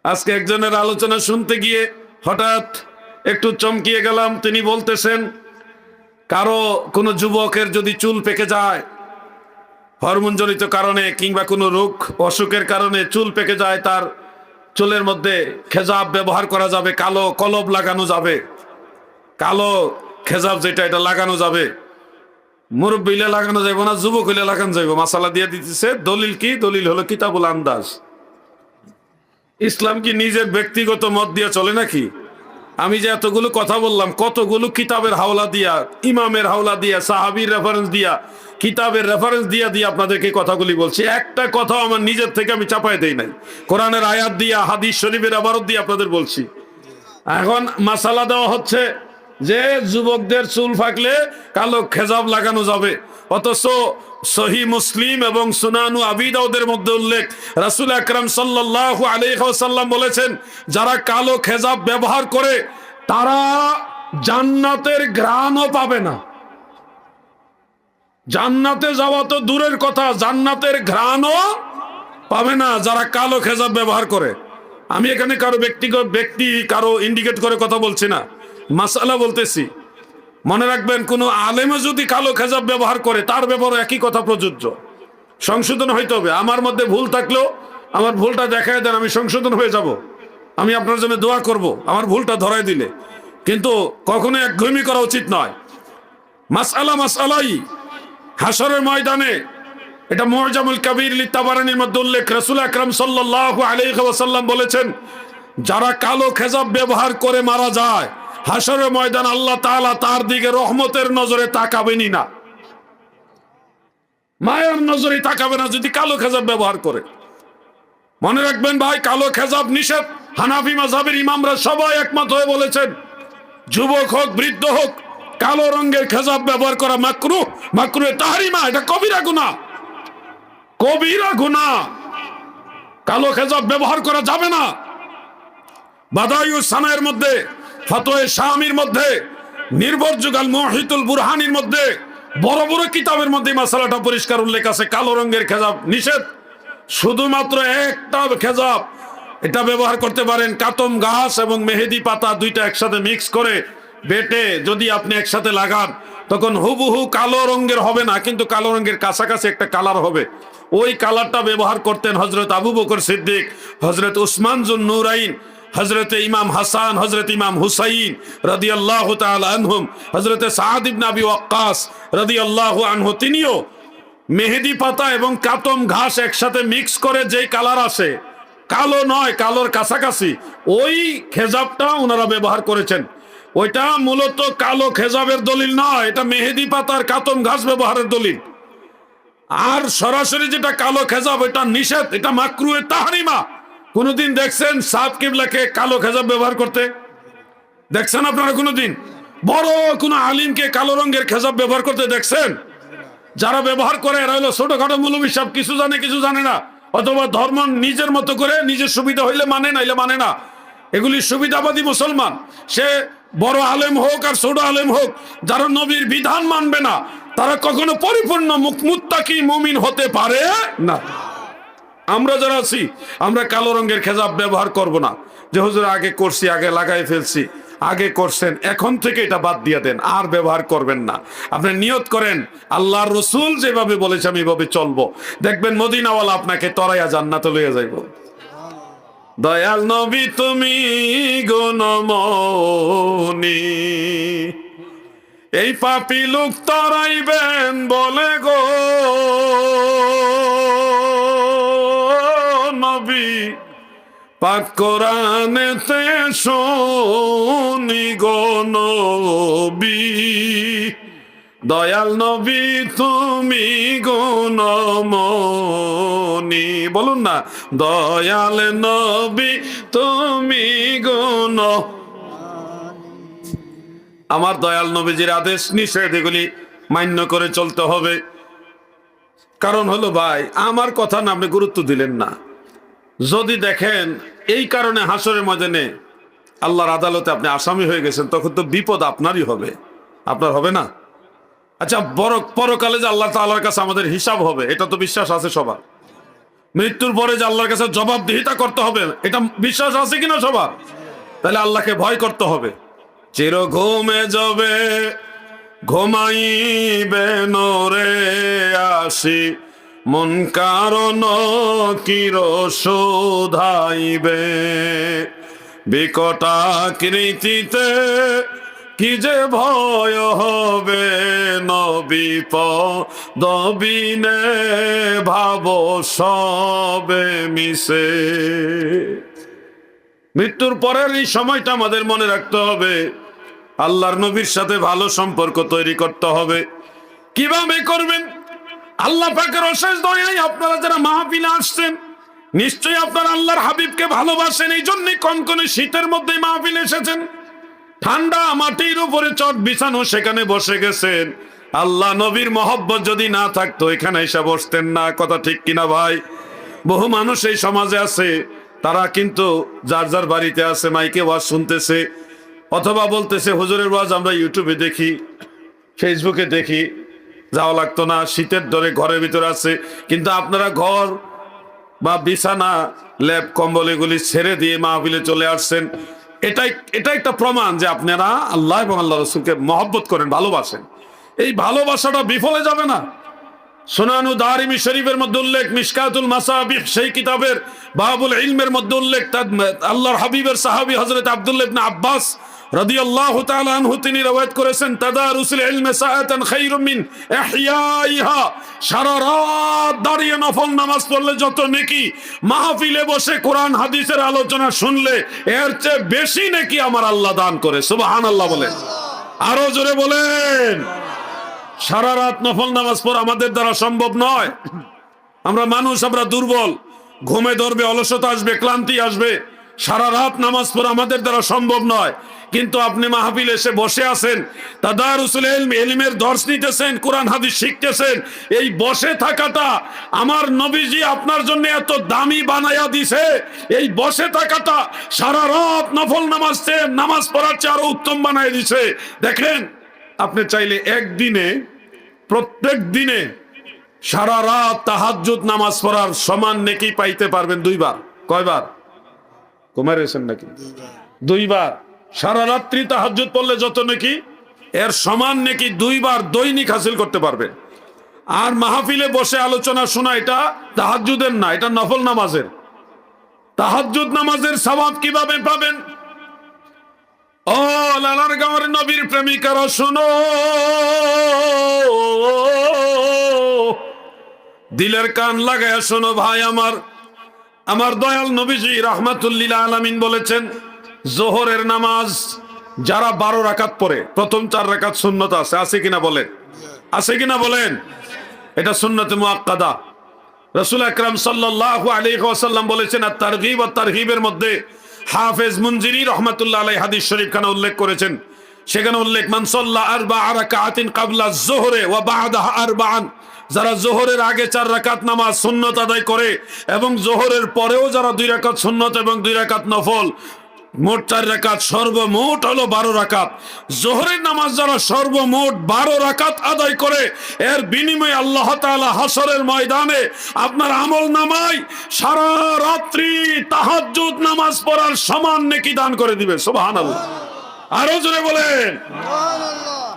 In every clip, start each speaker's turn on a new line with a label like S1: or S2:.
S1: আজকে একজনের আলোচনা শুনতে গিয়ে হঠাৎ একটু চমকিয়ে গেলাম। তিনি বলতেছেন, কারো কোনো যুবকের যদি চুল পেকে যায় হরমোনজনিত কারণে কিংবা কোনো রোগ অসুখের কারণে চুল পেকে যায়, তার চুলের মধ্যে খেজাব ব্যবহার করা যাবে, কালো কলব লাগানো যাবে, কালো খেজাব যেটা এটা লাগানো যাবে। মুরব্বিলে লাগানো যাবে না, যুবক হইলে লাগানো যাবে। মাসালা দিয়ে দিতেছে। দলিল কি? দলিল হলো কিতাবুল আন্দাজ। ইসলাম কি নিজের ব্যক্তিগত মত দিয়ে চলে নাকি? আমি যে এতগুলো কথা বললাম, কতগুলো কিতাবের হাওলা দিয়া, ইমামের হাওলা দিয়া, সাহাবীর রেফারেন্স দিয়া, কিতাবের রেফারেন্স দিয়া দিয়ে আপনাদেরকে কথাগুলি বলছি। একটা কথা আমার নিজের থেকে আমি চাপাই দেই নাই। কোরআনের আয়াত দিয়া, হাদিস শরীফের ইবারত দিয়ে আপনাদের বলছি। এখন মাসালা দেওয়া হচ্ছে যে যুবকদের চুল ফাকলে কালো খেজাব লাগানো যাবে, অথচ সহি মুসলিম এবং সুনানু আবি দাউদের মধ্যে উল্লেখ, রাসূল আকরাম সাল্লাল্লাহু আলাইহি ওয়াসাল্লাম বলেছেন, যারা কালো খেজাব ব্যবহার করে তারা জান্নাতের ঘ্রাণও পাবে না। জান্নাতে যাওয়া তো দূরের কথা, জান্নাতের ঘ্রাণও পাবে না যারা কালো খেজাব ব্যবহার করে। আমি এখানে কারো ব্যক্তি কারো ইন্ডিকেট করে কথা বলছি না, মাসালা বলতেছি। মনে রাখবেন, কোন আলেমও যদি কালো খেজাব ব্যবহার করে তার ব্যাপারে একই কথা প্রযোজ্য। সংশোধন হইতে হবে। আমার মধ্যে ভুল থাকলেও আমার ভুলটা দেখায় দেন, আমি সংশোধন হয়ে যাব। আমি আপনার জন্য দোয়া করব আমার ভুলটা ধরাই দিলে। কিন্তু কখনো একঘেয়েমি করা উচিত নয়। মাসআলাই হাশরের ময়দানে, এটা মুআজামুল কাবীর লিতাবারানির মধ্যে উল্লেখ, রাসূল আকরাম সাল্লাল্লাহু আলাইহি ওয়াসাল্লাম বলেছেন, যারা কালো খেজাব ব্যবহার করে মারা যায়, হাশরের ময়দান আল্লাহ তাআলা তার দিকে রহমতের নজরে তাকাবেনই না, মায়ার নজরে তাকাবে না যদি কালো খেজাব ব্যবহার করে। মনে রাখবেন ভাই, কালো খেজাব নিষেধ। হানাফি মাযহাবের ইমামরা সবাই একমত হয়ে বলেছেন, যুবক হোক বৃদ্ধ হোক, কালো রঙের খেজাব ব্যবহার করা মাকরুহ, মাকরুহে তাহরিমা, এটা কবিরা গুনাহ, কবিরা গুনাহ। কালো খেজাব ব্যবহার করা যাবে না। বাদায়ুস সানায়ের মধ্যে, ফতোয়া শামির মধ্যে, নির্ভরযোগ্য আল মুহিতুল বুরহানির মধ্যে, বড় বড় কিতাবের মধ্যে মাসালাটা পরিষ্কার উল্লেখ আছে, কালো রঙের খেজাব নিষেধ। শুধুমাত্র একটা খেজাব এটা ব্যবহার করতে পারেন, কাতম ঘাস এবং মেহেদি পাতা দুইটা একসাথে মিক্স করে বেটে যদি আপনি একসাথে লাগান, তখন হুবহু কালো রঙের হবে না, কিন্তু কালো রঙের কাছাকাছি একটা কালার হবে। ওই কালারটা ব্যবহার করতেন হযরত আবু বকর সিদ্দিক, হযরত উসমান যুন নূরাইন, হযরত ইমাম হাসান, হযরত ইমাম হুসাইন রাদিয়াল্লাহু তাআলা আনহুম, হযরত সাদ ইবনে আবি ওয়াক্কাস রাদিয়াল্লাহু আনহু, তিনিও মেহেদি পাতা এবং কাতম ঘাস একসাথে মিক্স করে যেই কালার আসে, কালো নয়, কালোর কাছাকাছি, ওই খেজাবটা ওনারা ব্যবহার করেছেন। ওইটা মূলত কালো খেজাবের দলিল নয়, এটা মেহেদি পাতার কাতম ঘাস ব্যবহারের দলিল। আর সরাসরি যেটা কালো খেজাব, এটা নিষেধ, এটা মাকরুহে তাহরিমা। কোনদিন দেখছেন সাদ কিবলাকে কালো খেজাব ব্যবহার করতে? দেখছেন আপনারা কোনদিন বড় কোন আলিমকে কালো রঙের খেজাব ব্যবহার করতে দেখছেন? যারা ব্যবহার করে এরা হলো ছোটখাটো মৌলবী সাহেব, কিছু জানে কিছু জানে না, অথবা ধর্ম নিজের মতো করে নিজের সুবিধা হইলে মানে, নাইলে মানে না। এগুলি সুবিধাবাদী মুসলমান। সে বড় আলেম হোক আর ছোট আলেম হোক, যারা নবীর বিধান মানবে না, তারা কখনো পরিপূর্ণ মুত্তাকি মুমিন হতে পারে না। আমরা যারা আছি, আমরা কালো রঙের খেজাব ব্যবহার করব না। যে হুজুর আগে করছি, আগে লাগাই ফেলছি, আগে করছেন, এখন থেকে এটা বাদ দিয়ে দেন, আর ব্যবহার করবেন না। আপনি নিয়ত করেন, আল্লাহর রাসূল যেভাবে বলেছে আমি এভাবে চলবো, দেখবেন মদিনাওয়ালা আপনাকে তরাইয়া জান্নাতে লইয়া যাইব। দয়াল নবী তুমি গুণমনি, এই পাপী লোক তরাইবেন বলে গো নবী, পাক কোরআনেতে শুনি গো নবী, দয়াল নবী তুমি গুণমনি। বলুন না, দয়াল নবী তুমি গুণ। আমার দয়াল নবীজির আদেশ নিষেধ এগুলি মান্য করে চলতে হবে। কারণ হলো ভাই, আমার কথা না আপনি গুরুত্ব দিলেন না। যদি দেখেন এই কারণে হাসরের ময়দানে আল্লাহর আদালতে আপনি আসামি হয়ে গেছেন, তখন তো বিপদ আপনারই হবে, আপনার হবে না? আচ্ছা, পরকালে যে আল্লাহ তাআলার কাছে আমাদের হিসাব হবে, এটা তো বিশ্বাস আছে সবার। মৃত্যুর পরে যে আল্লাহর কাছে জবাবদিহিতা করতে হবে, এটা বিশ্বাস আছে কিনা সবার? তাহলে আল্লাহকে ভয় করতে হবে। চির ঘুমে যাবে ঘুমাইবে নরে আসি, মন কারণ কির শোধাইবে, বিকটাকৃতিতে কি যে ভয় হবে, নবিপদবিনে ভাব সবে মিশে। মৃত্যুর পরের এই সময়টা আমাদের মনে রাখতে হবে, আল্লাহর নবীর সাথে ভালো সম্পর্ক তৈরি করতে হবে। কিভাবে করবেন? আল্লাহ পাকের অশেষ দয়ায় আপনারা যারা মাহফিলে আসছেন, নিশ্চয়ই আপনারা আল্লাহর হাবিবকে ভালোবাসেন, এই জন্যই কনকনে শীতের মধ্যে মাহফিলে এসেছেন। ঠান্ডা মাটির উপরে চট বিছানো, সেখানে বসে গেছেন। আল্লাহ নবীর মহব্বত যদি না থাকতো এখানে এসে বসতেন না। কথা ঠিক কিনা ভাই? বহু মানুষ এই সমাজে আছে, তারা কিন্তু যার যার বাড়িতে আছে, মাইকে ওয়াজ শুনতেছে, অথবা বলতেছে হুজুরের ওয়াজ আমরা ইউটিউবে দেখি, ফেসবুকে দেখি, যাওয়া লাগতো না, শীতের ধরে ঘরের ভিতরে আছে। কিন্তু আপনারা ঘর বা বিছানা, ল্যাপ, কম্বল এগুলি ছেড়ে দিয়ে মাহফিলে চলে আসছেন। এটা একটা প্রমাণ যে আপনারা আল্লাহ এবং আল্লাহ রসুলকে মহব্বত করেন, ভালোবাসেন। এই ভালোবাসাটা বিফলে যাবে না। সুনানু দারিমি শরীফের মধ্যে উল্লেখ, মিশকাতুল মাসাবিহ সেই কিতাবের বাবুল ইলমের মধ্যে উল্লেখ, আল্লাহর হাবিবের সাহাবী হযরত আব্দুল্লাহ ইবনে আব্বাস রাদিয়াল্লাহু তাআলা আনহু তিনি রওয়ায়াত করেছেন, তাদারুসুল ইলমি সাআতান খায়রুম মিন ইহইয়াইহা, সারা রাত দাঁড়িয়ে নফল নামাজ পড়লে যত নেকি, মাহফিলে বসে কোরআন হাদিসের আলোচনা শুনলে এর চেয়ে বেশি নেকি আমার আল্লাহ দান করে। সুবহানাল্লাহ বলেন, আরো জোরে বলেন। সারা রাত নফল নামাজ পড়া আমাদের দ্বারা সম্ভব নয়। আমরা মানুষ, আমরা দুর্বল, ঘুমে ধরবে, অলসতা আসবে, ক্লান্তি আসবে। সারা রাত নামাজ পড়া আমাদের দ্বারা সম্ভব নয়। কিন্তু আপনি মাহফিলে এসে বসে আছেন, তাদারুসুল ইলম, ইলমের দর্শ নিতেছেন, কোরআন হাদিস শিখতেছেন। এই বসে থাকাটা আমার নবীজি আপনার জন্য এত দামি বানায়া দিছে। এই বসে থাকাটা সারা রাত নফল নামাজ পড়ার চেয়ে আরো উত্তম বানায় দিছে। দেখেন, আপনি চাইলে একদিনে, প্রত্যেক দিনে সারা রাত তাহাজ্জুদ নামাজ পড়ার সমান নেকি পাইতে পারবেন 2 বার। কয়বার? কমারেছেন নাকি? 2 বার। সারা রাত্রি তাহাজ্জুদ পড়লে যত নেকি, এর সমান নেকি 2 বার দৈনিক হাসিল করতে পারবেন। আর মাহফিলে বসে আলোচনা শোনা এটা তাহাজ্জুদের না, এটা নফল নামাজের। তাহাজ্জুদ নামাজের সওয়াব কিভাবে পাবেন? ও লালার গাঁওয়ের নবীর প্রেমিকারা শোনো, দিলের কান লাগায় শোনো ভাই আমার। আমার দয়াল নবীজি রাহমাতুল্লিল আলামিন বলেছেন, জোহরের নামাজ যারা 12 রাকাত পড়ে, প্রথম 4 রাকাত সুন্নত আছে, আছে কিনা বলেন? আছে কিনা বলেন? এটা সুন্নতে মুআক্কাদা। রাসূল আকরাম সাল্লাল্লাহু আলাইহি ওয়াসাল্লাম বলেছেন, আর তারগীব ও তারহিবের মধ্যে হাফেজ মুনজিরি রহমাতুল্লাহ আলাইহি হাদিস শরীফ খানা উল্লেখ করেছেন। সেখানে উল্লেখ, মান সাল্লা 4 রাকাতিন ক্বাবলা যুহরি ওয়া বা'দাহা 4, যারা জোহরের আগে 4 রাকাত নামাজ সুন্নত আদায় করে এবং জোহরের পরেও যারা 2 রাকাত সুন্নত এবং 2 রাকাত নফল, মোট 4 রাকাত, সর্বমোট হলো 12 রাকাত। জোহরের নামাজ যারা সর্বমোট 12 রাকাত আদায় করে, এর বিনিময়ে আল্লাহ তাআলা হাসরের ময়দানে আপনার আমল নামায় সারা রাত্রি তাহাজ্জুদ নামাজ পড়ার সমান নেকি দান করে দিবে। সুবহানাল্লাহ, আরো জোরে বলেন।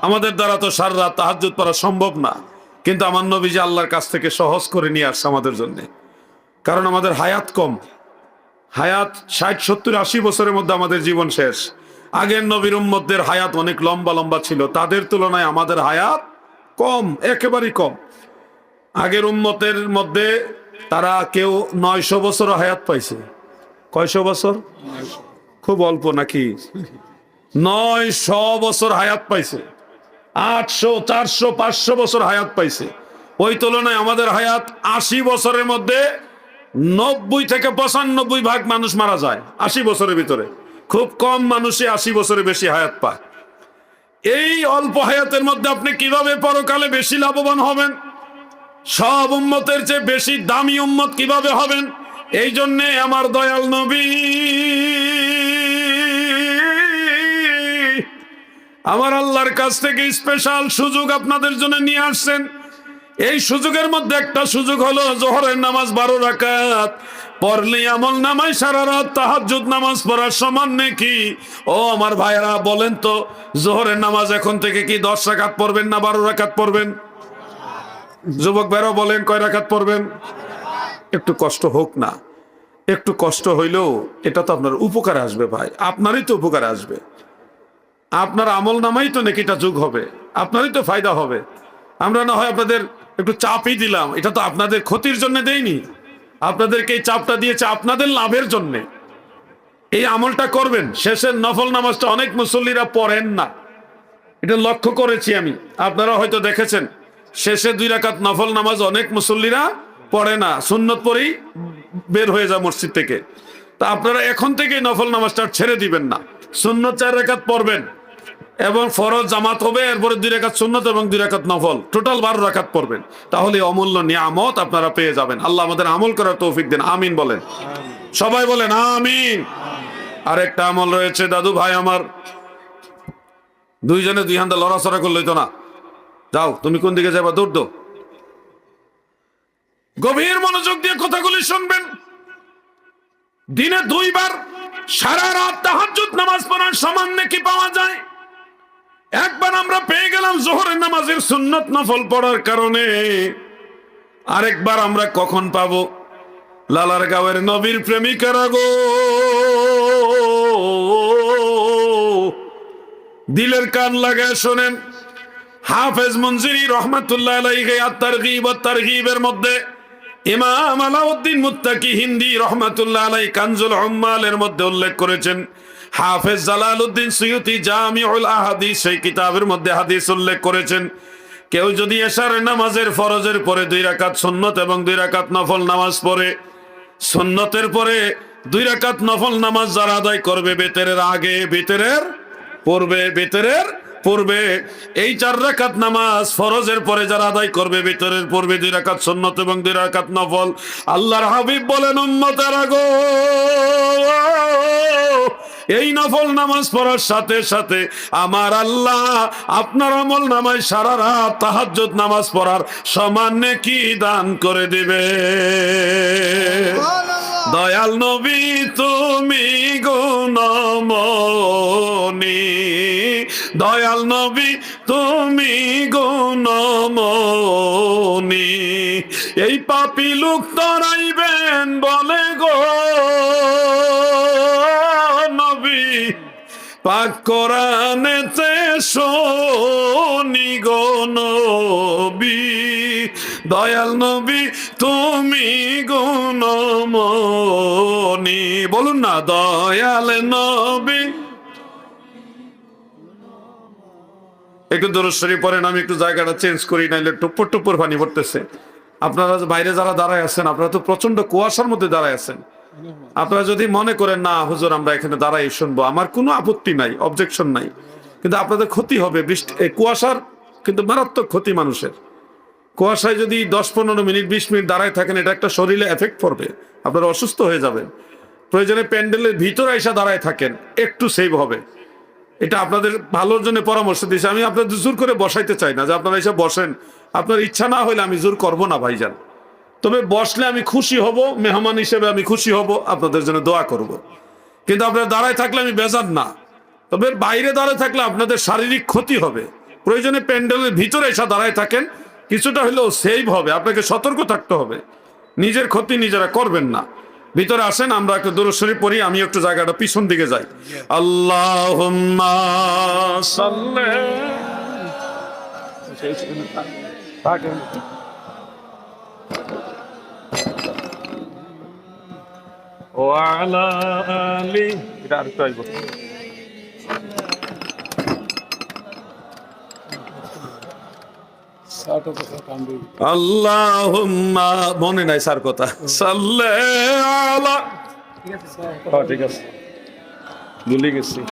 S1: আমাদের দ্বারা তো সারা রাত তাহাজ্জুদ পড়া সম্ভব না, কিন্তু আমার নবীজি আল্লাহর কাছ থেকে সহজ করে নিয়ে আসছে আমাদের জন্য। কারণ আমাদের হায়াত কম, হায়াত 60, 70, 80 বছরের মধ্যে আমাদের জীবন শেষ। আগের নবীর উম্মতদের হায়াত অনেক লম্বা লম্বা ছিল, তাদের তুলনায় আমাদের হায়াত কম, একেবারেই কম। আগের উম্মতের মধ্যে তারা কেউ 900 বছর হায়াত পাইছে। কয়শো বছর? খুব অল্প নাকি? 900 বছর হায়াত পাইছে। 800, 400, 500 বছর হায়াত পাইছে। ওই তুলনায় আমাদের হায়াত 80 বছরের মধ্যে 90 থেকে 95 ভাগ মানুষ মারা যায় 80 বছরের ভিতরে। খুব কম মানুষই 80 বছরে বেশি হায়াত পায়। এই অল্প হায়াতের মধ্যে আপনি কিভাবে পরকালে বেশি লাভবান হবেন, সব উম্মতের চেয়ে বেশি দামি উম্মত কিভাবে হবেন? এই জন্যে আমার দয়াল নবী আমার আল্লাহর কাছ থেকে স্পেশাল সুযোগ আপনাদের জন্য নিয়ে আসছেন। এই সুযোগের মধ্যে একটা সুযোগ হলো জোহরের নামাজ 12 রাকাত পড়লে আমল নামায় সারা রাত তাহাজ্জুদ নামাজ পড়ার সমান নাকি? ও আমার ভাইরা বলেন তো, জোহরের নামাজ এখন থেকে কি 10 রাকাত পড়বেন না 12 রাকাত পড়বেন? যুবক ভাইরা বলেন কয় রাকাত পড়বেন? একটু কষ্ট হোক না, একটু কষ্ট হইলেও এটা তো আপনার উপকারে আসবে ভাই, আপনারই তো উপকারে আসবে। আপনার আমল নামাই তো নেকিটা যোগ হবে, আপনারই তো ফায়দা হবে। আমরা না হয় আপনাদের একটু চাপই দিলাম, এটা তো আপনাদের ক্ষতির জন্য দেইনি, আপনাদেরকে এই চাপটা দিয়েছে আপনাদের লাভের জন্য। এই আমলটা করবেন। শেষের নফল নামাজটা অনেক মুসল্লিরা পড়েন না, এটা লক্ষ্য করেছি আমি, আপনারা হয়তো দেখেছেন। শেষে 2 রাকাত নফল নামাজ অনেক মুসল্লিরা পড়ে না, সুন্নত পড়েই বের হয়ে যায় মসজিদ থেকে। তা আপনারা এখন থেকে নফল নামাজটা ছেড়ে দিবেন না, সুন্নত 4 রাকাত পড়বেন এবং ফরজ জামাত হবে, এরপরে 2 রাকাত সুন্নত এবং 2 রাকাত নফল, টোটাল 12 রাকাত পড়বেন। তাহলে অমূল্য নিয়ামত আপনারা পেয়ে যাবেন। আল্লাহ আমাদের আমল করার তৌফিক দেন, আমিন বলেন। সবাই বলেন আমিন। আরেকটা আমল রয়েছে দাদু ভাই আমার, দুইজনে 2 হাতে লড়াচড়া করলেই তো না। যাও, তুমি কোন দিকে যাবা, দৌড় দো। গভীর মনোযোগ দিয়ে কথাগুলি শুনবেন। দিনে 2 বার সারা রাত তাহাজ্জুদ নামাজ পড়ার সমান নাকি পাওয়া যায়। একবার আমরা পেয়ে গেলাম জোহরের নামাজের সুন্নত নফল পড়ার কারণে, আরেকবার আমরা কখন পাবো? লালার গাঁয়ের নবীর প্রেমিকারা গো, দিলের কান লাগায় শোনেন। হাফেজ মুনজিরি রহমাতুল্লাহ আলাইহি আত-তারগীব ওয়াত তারগীবের মধ্যে, ইমাম আলাউদ্দিন মুত্তাকি হিন্দি রহমাতুল্লাহ আলাইহি কানজুল উম্মালের মধ্যে উল্লেখ করেছেন। হাফেজ জালালউদ্দিন সুয়ুতি জামিউল আহাদিস সেই কিতাবের মধ্যে হাদিস উল্লেখ করেছেন, কেউ যদি এশার নামাজের ফরজের পরে 2 রাকাত সুন্নত এবং 2 রাকাত নফল নামাজ পড়ে, সুন্নতের পরে 2 রাকাত নফল নামাজ যারা আদায় করবে বেতেরের আগে, বেতেরের পূর্বে, এই 4 রাকাত নামাজ ফরজের পরে যারা আদায় করবে বেতেরের পূর্বে 2 রাকাত সুন্নত এবং 2 রাকাত নফল, আল্লাহর হাবিব বলেন উম্মতেরা গো, এই নফল নামাজ পড়ার সাথে সাথে আমার আল্লাহ আপনার আমল নামায় সারা রাত তাহাজ্জুদ নামাজ পড়ার সমান নেকি দান করে দিবে। দয়াল নবী তুমি গুণমণি, দয়াল নবী তুমি গুণমণি, এই পাপী লোক তরাইবেন বলে গো নবী, পাক কোরআনেতে শুনি গো নবী, দয়াল নবী তুমি গুণমণি। বলুন না, দয়াল নবী। একটু দরুদ শরীফ পড়েন, আমি একটু জায়গাটা চেঞ্জ করি, নাইলে টুপুর টুপুর পানি পড়তেছে। আপনারা বাইরে যারা দাঁড়ায় আছেন, আপনারা তো প্রচন্ড কুয়াশার মধ্যে দাঁড়ায় আছেন। আপনারা যদি মনে করেন না হুজুর আমরা এখানে দাঁড়াই শুনবো, আমার কোনো আপত্তি নাই, অবজেকশন নাই, কিন্তু আপনাদের ক্ষতি হবে। বৃষ্টি, কুয়াশার কিন্তু মারাত্মক ক্ষতি মানুষের। কুয়াশায় যদি 10-15 মিনিট 20 মিনিট দাঁড়ায় থাকেন, এটা একটা শরীরে এফেক্ট পড়বে, আপনারা অসুস্থ হয়ে যাবেন। প্রয়োজনে প্যান্ডেলের ভিতরে এসে দাঁড়ায় থাকেন, একটু সেভ হবে। এটা আপনাদের ভালোর জন্য পরামর্শ দিয়েছি আমি। আপনাদের জোর করে বসাইতে চাই না যে আপনারা এসে বসেন, আপনার ইচ্ছা না হলে আমি জোর করবো না ভাইজান। তবে বসলে আমি খুশি হব, মেহমান হিসেবে আমি খুশি হব, আপনাদের জন্য দোয়া করব। কিন্তু আপনারা দাঁড়ায় থাকলে আমি বেজার না, তবে বাইরে দাঁড়ায় থাকলে আপনাদের শারীরিক ক্ষতি হবে। প্রয়োজনে প্যান্ডেলের ভিতরে এসে দাঁড়ায় থাকেন, কিছুটা হলেও সেভ হবে। আপনাকে সতর্ক থাকতে হবে, নিজের ক্ষতি নিজেরা করবেন না। ভিতরে আসেন, আমরা একটা দরুদ শরীফ পড়ি, আমি একটু জায়গাটা পিছন দিকে যাই। আল্লাহুম্মা সাল্লি ওয়া আলা আলি, এটা আর একটু আইবো। আল্লাহুম্মা, মনে নাই স্যার কথা, সাল্লি আলা, ঠিক আছে ভুলে গেছি।